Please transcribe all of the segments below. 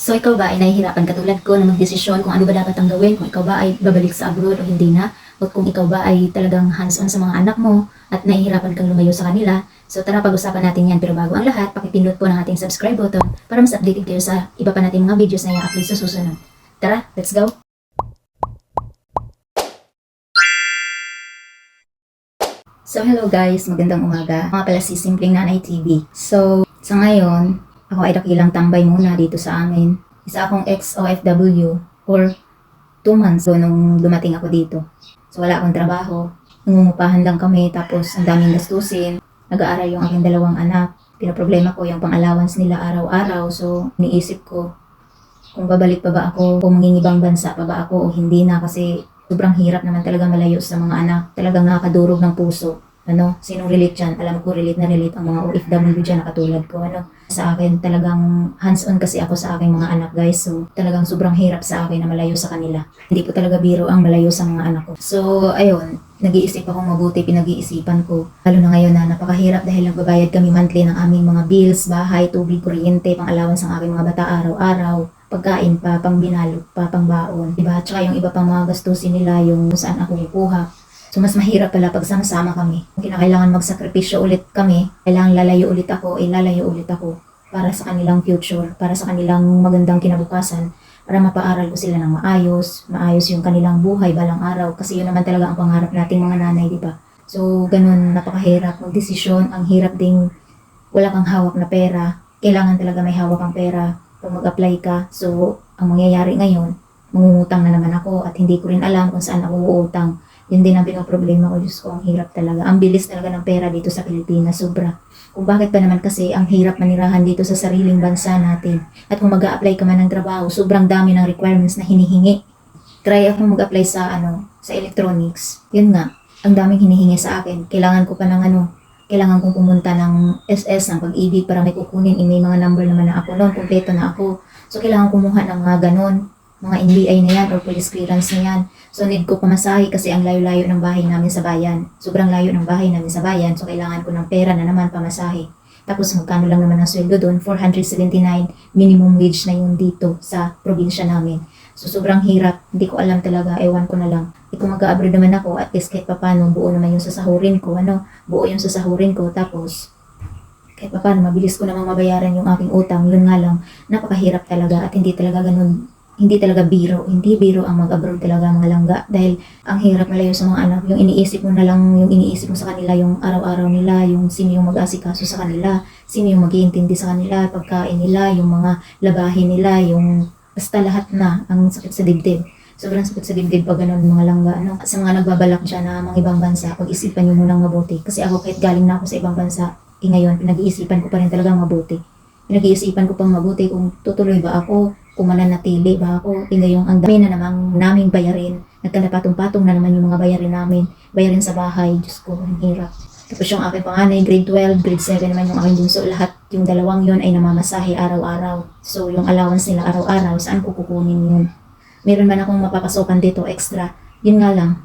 So ikaw ba ay nahihirapan katulad ko na magdesisyon kung ano ba dapat ang gawin, kung ikaw ba ay babalik sa abroad o hindi na, o kung ikaw ba ay talagang hands-on sa mga anak mo at nahihirapan kang lumayo sa kanila. So tara, pag-usapan natin yan. Pero bago ang lahat, pakipindot po ng ating subscribe button para mas updated kayo sa iba pa nating mga videos na i-upload sa susunod. Tara, let's go! So hello guys, magandang umaga. Mga pala si Simpleng Nanay TV. So sa ngayon, ako ay dakilang tambay muna dito sa amin. Isa akong ex-OFW for 2 months nung dumating ako dito. So wala akong trabaho. Nangungupahan lang kami tapos ang daming gastusin. Nag-aaral yung aking 2 anak. Pinoproblema ko yung pang-allowance nila araw-araw. So iniisip ko kung babalik pa ba ako, kung mangingibang bansa pa ba ako o hindi na kasi sobrang hirap naman talaga malayo sa mga anak. Talagang nakakadurog ng puso. Sinong relate dyan? Alam ko relate na relate ang mga OFW dyan na katulad ko. Sa akin talagang hands-on kasi ako sa aking mga anak guys. So talagang sobrang hirap sa akin na malayo sa kanila. Hindi ko talaga biro ang malayo sa mga anak ko. So ayun, nag-iisip akong mabuti, pinag-iisipan ko. Lalo na ngayon na napakahirap dahil nagbabayad kami monthly ng aming mga bills, bahay, tubig, kuryente, pang-allowance ng aking mga bata araw-araw. Pagkain pa, pang binalot pa, pang baon. Diba? Tsaka yung iba pang mga gastusin nila, yung saan ako kukuha. So mas mahirap pala pag sama-sama kami. Kung kinakailangan magsakripisyo ulit kami, kailangan lalayo ulit ako, lalayo ulit ako para sa kanilang future, para sa kanilang magandang kinabukasan, para mapaaral ko sila ng maayos yung kanilang buhay balang araw. Kasi yun naman talaga ang pangarap nating mga nanay, di ba? So ganun, napakahirap magdesisyon, ang hirap ding wala kang hawak na pera. Kailangan talaga may hawak kang pera pag mag-apply ka. So ang mangyayari ngayon, mangungutang na naman ako at hindi ko rin alam kung saan ako uutang. Yun din ang pinoproblema ko. Diyos ko, ang hirap talaga. Ang bilis talaga ng pera dito sa Pilipinas, sobra. Kung bakit pa naman kasi ang hirap manirahan dito sa sariling bansa natin. At kung mag-a-apply ka man ng trabaho, sobrang dami ng requirements na hinihingi. Try akong mag-apply sa electronics. Yun nga, ang daming hinihingi sa akin. Kailangan ko pa ng kailangan kong pumunta ng SS, ng Pag-ibig para may kukunin. May mga number naman na ako noon, kompleto na ako. So kailangan kumuha ng mga ganon. Mga NBI na yan or police clearance na yan. So need ko pamasahe kasi ang layo-layo ng bahay namin sa bayan. Sobrang layo ng bahay namin sa bayan. So kailangan ko ng pera na naman pamasahe. Tapos magkano lang naman ang sweldo doon? 479 minimum wage na yun dito sa probinsya namin. So sobrang hirap. Hindi ko alam talaga. Ewan ko na lang. Kung mag-a-abroad naman ako at least kahit paano buo naman yung sasahurin ko. Buo yung sasahurin ko. Tapos kahit paano mabilis ko namang mabayaran yung aking utang. Yun nga lang. Napakahirap talaga at hindi talaga ganun. Hindi talaga biro. Hindi biro ang mag-abroad talaga mga langga. Dahil ang hirap malayo sa mga anak. Yung iniisip mo na lang, yung iniisip mo sa kanila, yung araw-araw nila, yung sino yung mag-asikaso sa kanila, sino yung mag-iintindi sa kanila, pagkain nila, yung mga labahin nila, yung basta lahat na, ang sakit sa dibdib. Sobrang sakit sa dibdib pag ganun mga langga. Sa mga nagbabalak dyan na mga ibang bansa, pag-isipan nyo munang mabuti. Kasi ako kahit galing na ako sa ibang bansa, ngayon, pinag-iisipan ko pa rin talagang mabuti. Pinag-iisipan ko pang mabuti kung tutuloy ba ako, kung mananatili ba ako, ngayong ang dami na namang naming bayarin, nagkalapatong-patong na naman yung mga bayarin namin, bayarin sa bahay, Diyos ko, ang hirap. Tapos yung aking panganay, grade 12, grade 7 naman yung aking bunso, lahat yung 2 yun ay namamasahe araw-araw. So yung allowance nila araw-araw, saan ko kukunin yun? Meron man akong mapapasokan dito extra, yun nga lang,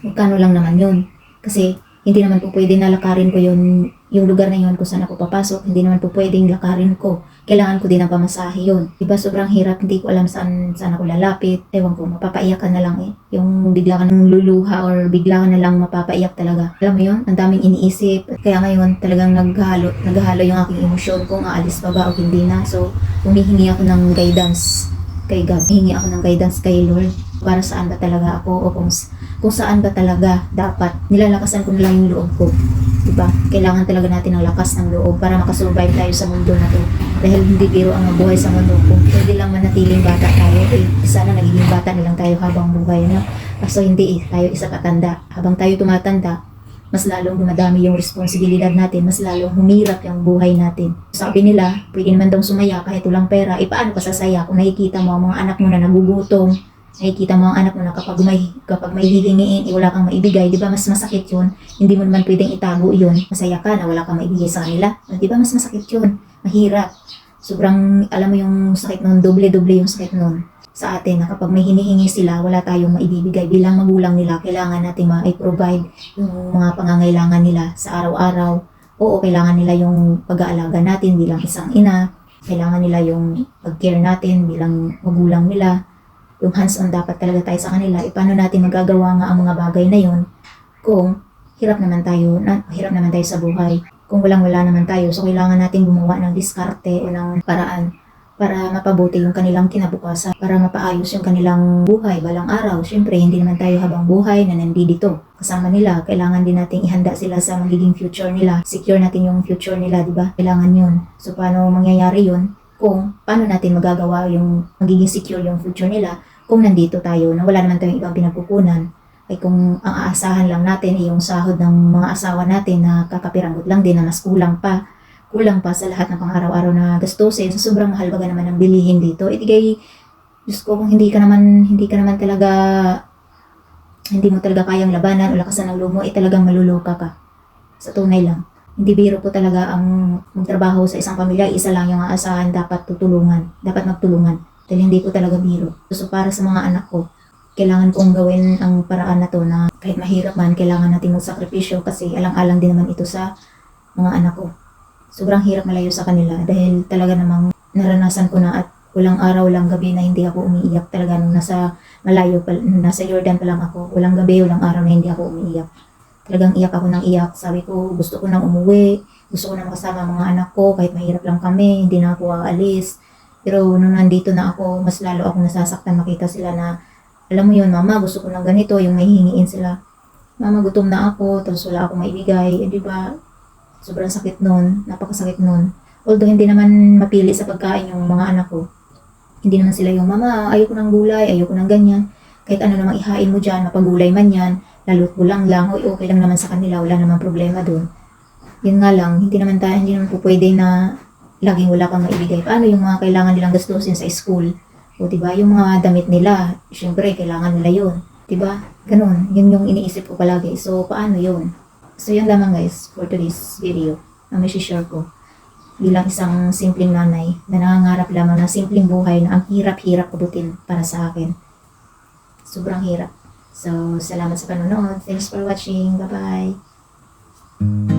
magkano lang naman yun. Kasi hindi naman po pwede na lakarin ko yung lugar na yun kung saan ako papasok, hindi naman po pwedeng lakarin ko. Kailangan ko din ng pamasahe yun. Diba sobrang hirap, hindi ko alam saan ako lalapit. Ewan ko, mapapaiyak ka na lang eh. Yung bigla ka nang luluha or bigla ka na lang mapapaiyak talaga. Alam mo yun, ang daming iniisip. Kaya ngayon talagang naghalo yung aking emosyon kung aalis pa ba o hindi na. So, humihingi ako ng guidance kay God. Humihingi ako ng guidance kay Lord. Para saan ba talaga ako o kung saan ba talaga dapat. Nilalakasan ko na lang yung loob ko. Diba? Kailangan talaga natin ng lakas ng loob para makasurvive tayo sa mundo na to. Dahil hindi biro ang mabuhay sa mundo. Kung pwede lang manatiling bata tayo, sana nagiging bata na lang tayo habang buhay. Kaso hindi tayo isa katanda. Habang tayo tumatanda, mas lalong dumadami yung responsibilidad natin, mas lalong humirap yung buhay natin. Sabi nila, pwede naman daw sumaya kahit walang pera. Paano ka sasaya kung nakikita mo ang mga anak mo na nagugutom? Nakikita mo ang anak mo na kapag may hihingiin, wala kang maibigay, di ba mas masakit yun? Hindi mo naman pwedeng itago yun. Masaya ka na wala kang maibigay sa kanila. Di ba mas masakit yun? Mahirap. Sobrang, alam mo yung sakit nun, doble-doble yung sakit nun sa atin na kapag may hinihingi sila, wala tayong maibibigay. Bilang magulang nila, kailangan natin ma-provide yung mga pangangailangan nila sa araw-araw. Oo, kailangan nila yung pag-aalaga natin bilang isang ina. Kailangan nila yung pag-care natin bilang magulang nila. Yung hands-on dapat talaga tayo sa kanila. Paano natin magagawa nga ang mga bagay na yun kung hirap naman tayo sa buhay. Kung wala naman tayo, so kailangan natin gumawa ng diskarte o ng paraan para mapabuti yung kanilang kinabukasan, para mapaayos yung kanilang buhay balang araw. Siyempre, hindi naman tayo habang buhay na nandito kasama nila. Kailangan din nating ihanda sila sa magiging future nila. Secure natin yung future nila, di ba? Kailangan yun. So, paano mangyayari yun? Kung paano natin magagawa yung magiging secure yung future nila kung nandito tayo na wala naman tayong ibang pinagkukunan. Ay kung ang aasahan lang natin ay yung sahod ng mga asawa natin na kakapiranggot lang din na mas kulang pa sa lahat ng pang-araw-araw na gastusin. So, sobrang mahal baga naman ang bilihin dito. Itigay, Diyos ko, kung hindi mo talaga kayang labanan o lakasan ng loob mo, talagang maluluka ka. Sa tunay lang. Hindi biro po talaga ang magtrabaho sa isang pamilya, isa lang yung aasahan, dapat magtulungan. Dahil hindi po talaga biro. So, para sa mga anak ko, kailangan kong gawin ang paraan na to na kahit mahirap man, kailangan natin magsakripisyo kasi alang-alang din naman ito sa mga anak ko. Sobrang hirap malayo sa kanila dahil talaga namang naranasan ko na at walang araw, walang gabi na hindi ako umiiyak talaga nung nasa Jordan pa lang ako. Walang gabi, walang araw na hindi ako umiiyak. Talagang iyak ako ng iyak. Sabi ko, gusto ko nang umuwi, gusto ko na makasama mga anak ko kahit mahirap lang kami, hindi na ako aalis. Pero nung nandito na ako, mas lalo ako nasasaktan makita sila na, alam mo yun, mama, gusto ko ng ganito, yung may hihingiin sila. Mama, gutom na ako, tapos wala akong maibigay. Di ba? Sobrang sakit nun, napakasakit nun. Although hindi naman mapili sa pagkain yung mga anak ko. Hindi naman sila yung, mama, ayoko ng gulay, ayoko ng ganyan. Kahit ano namang ihain mo dyan, mapagulay man yan, lalo't kulang lang, okay lang naman sa kanila, wala namang problema dun. Yun nga lang, hindi naman po pwede na laging wala kang maibigay. Paano yung mga kailangan nilang gastusin sa school? O diba, yung mga damit nila, syempre, kailangan nila yun. Diba? Ganun, yun yung iniisip ko palagi. So, paano yun? So, yun lamang guys, for today's video, na may share ko. Bilang isang simpleng nanay na nangangarap lamang ng simpleng buhay na ang hirap-hirap abutin para sa akin. Sobrang hirap. So, salamat sa panonood. Thanks for watching. Bye-bye.